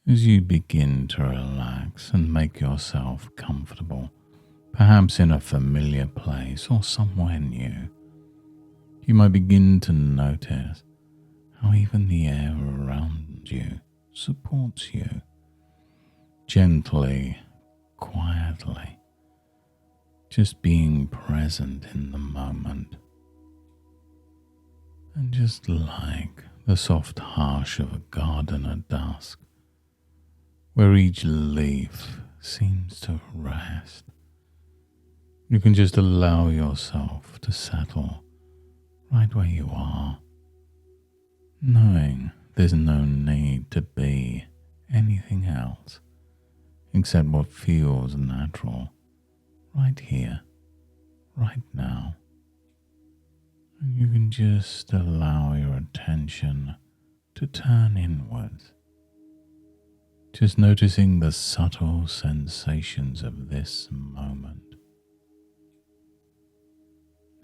As you begin to relax and make yourself comfortable, perhaps in a familiar place or somewhere new, you might begin to notice how even the air around you supports you, gently, quietly, just being present in the moment. And just like the soft hush of a garden at dusk, where each leaf seems to rest, you can just allow yourself to settle right where you are, knowing there's no need to be anything else except what feels natural right here, right now. And you can just allow your attention to turn inwards, just noticing the subtle sensations of this moment.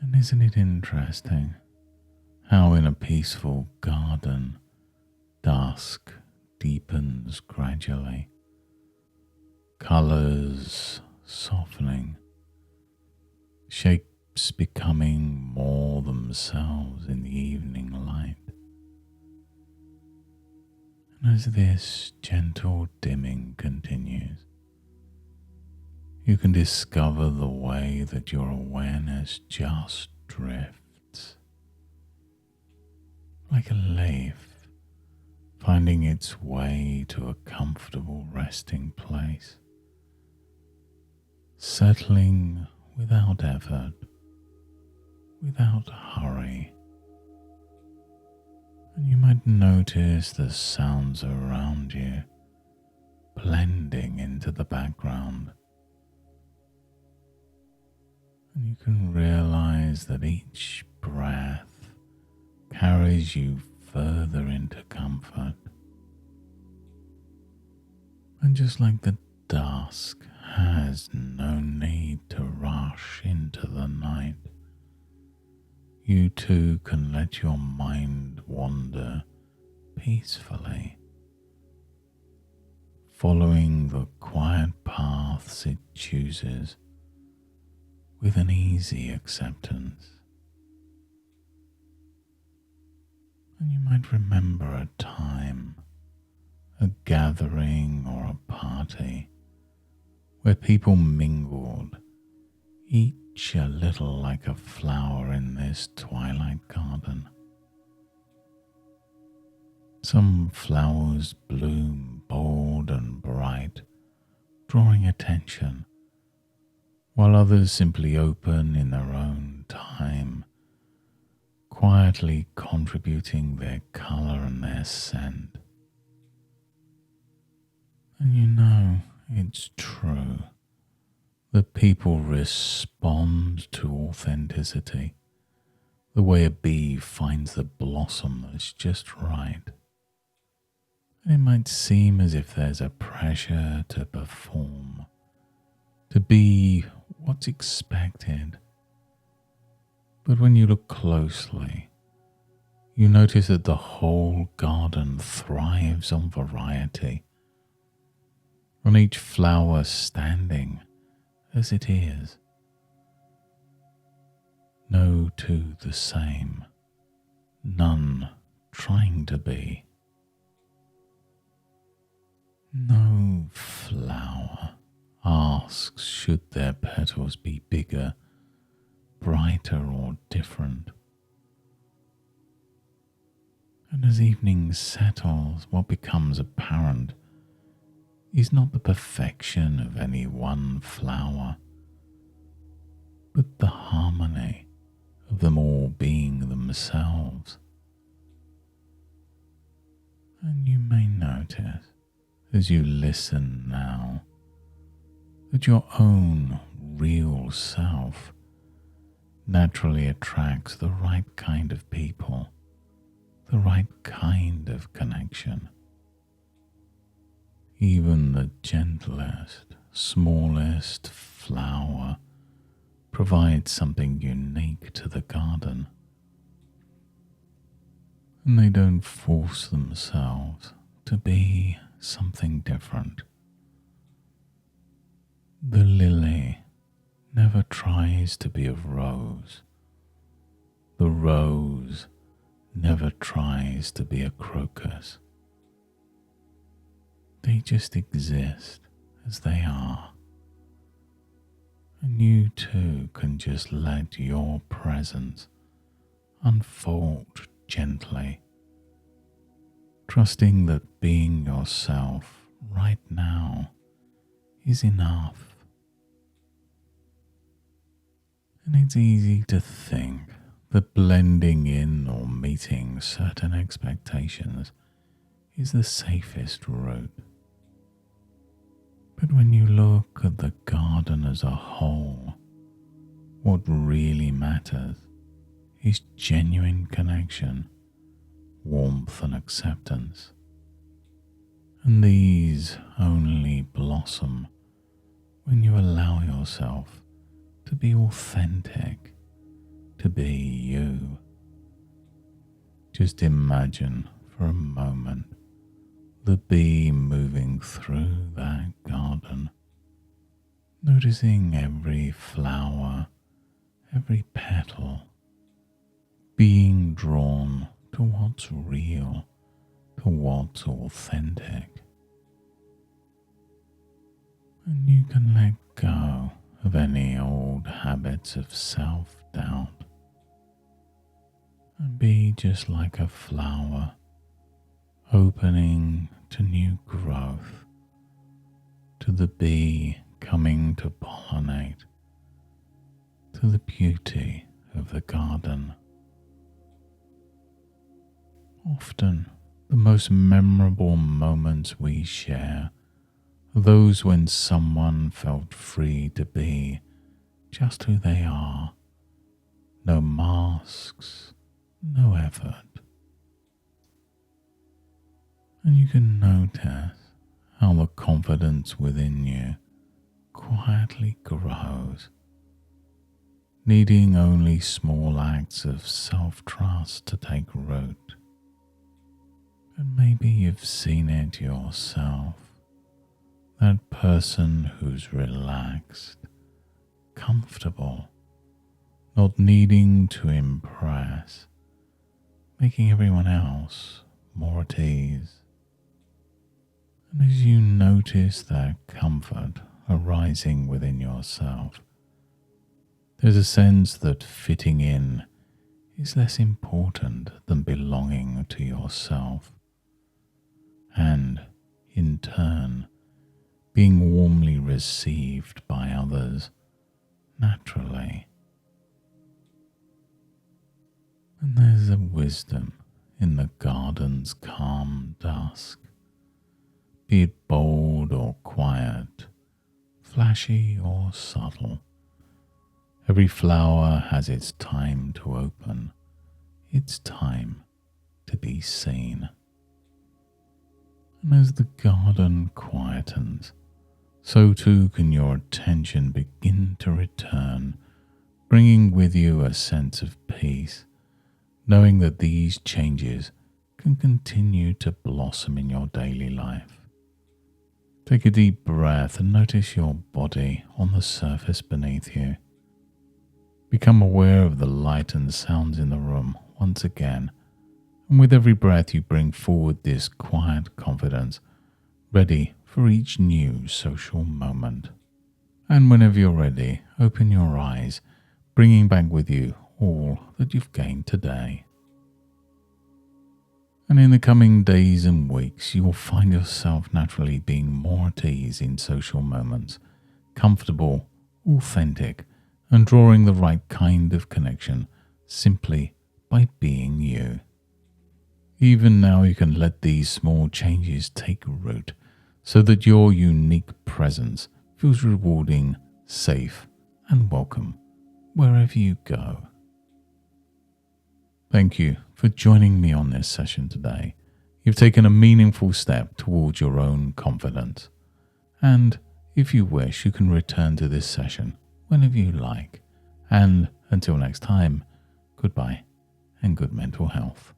And isn't it interesting how in a peaceful garden, dusk deepens gradually, colors softening, shapes becoming more themselves in the evening light. And as this gentle dimming continues, you can discover the way that your awareness just drifts, like a leaf finding its way to a comfortable resting place, settling without effort, without hurry. And you might notice the sounds around you blending into the background. And you can realize that each breath carries you further into comfort. And just like the dusk has no need to rush into the night, you too can let your mind wander peacefully, following the quiet paths it chooses with an easy acceptance. And you might remember a time, a gathering or a party where people mingled, each a little like a flower in this twilight garden. Some flowers bloom bold and bright, drawing attention, while others simply open in their own time, quietly contributing their color and their scent. And you know it's true that people respond to authenticity the way a bee finds the blossom that's just right. It might seem as if there's a pressure to perform, to be what's expected. But when you look closely, you notice that the whole garden thrives on variety, on each flower standing as it is. No two the same, none trying to be. No flower asks should their petals be bigger, brighter or different. And as evening settles, what becomes apparent is not the perfection of any one flower, but the harmony of them all being themselves. And you may notice as you listen now that your own real self naturally attracts the right kind of people, the right kind of connection. Even the gentlest, smallest flower provides something unique to the garden, and they don't force themselves to be something different. The lily never tries to be a rose. The rose never tries to be a crocus. They just exist as they are. And you too can just let your presence unfold gently, trusting that being yourself right now is enough. And it's easy to think that blending in or meeting certain expectations is the safest route. But when you look at the garden as a whole, what really matters is genuine connection, warmth and acceptance. And these only blossom when you allow yourself to be authentic, to be you. Just imagine for a moment the bee moving through that garden, noticing every flower, every petal, being drawn to what's real, to what's authentic. And you can let go of any old habits of self-doubt and be just like a flower, opening to new growth, to the bee coming to pollinate, to the beauty of the garden. Often, the most memorable moments we share are those when someone felt free to be just who they are. No masks, no effort. And you can notice how the confidence within you quietly grows, needing only small acts of self-trust to take root. And maybe you've seen it yourself, that person who's relaxed, comfortable, not needing to impress, making everyone else more at ease. And as you notice that comfort arising within yourself, there's a sense that fitting in is less important than belonging to yourself, and in turn, being warmly received by others naturally. And there's a wisdom in the garden's calm dusk, be it bold or quiet, flashy or subtle. Every flower has its time to open, its time to be seen. And as the garden quietens, so too can your attention begin to return, bringing with you a sense of peace, knowing that these changes can continue to blossom in your daily life. Take a deep breath and notice your body on the surface beneath you. Become aware of the light and sounds in the room once again, and with every breath you bring forward this quiet confidence, ready for each new social moment. And whenever you're ready, open your eyes, bringing back with you all that you've gained today. And in the coming days and weeks, you will find yourself naturally being more at ease in social moments, comfortable, authentic, and drawing the right kind of connection simply by being you. Even now you can let these small changes take root so that your unique presence feels rewarding, safe, and welcome wherever you go. Thank you for joining me on this session today. You've taken a meaningful step towards your own confidence. And if you wish, you can return to this session whenever you like. And until next time, goodbye and good mental health.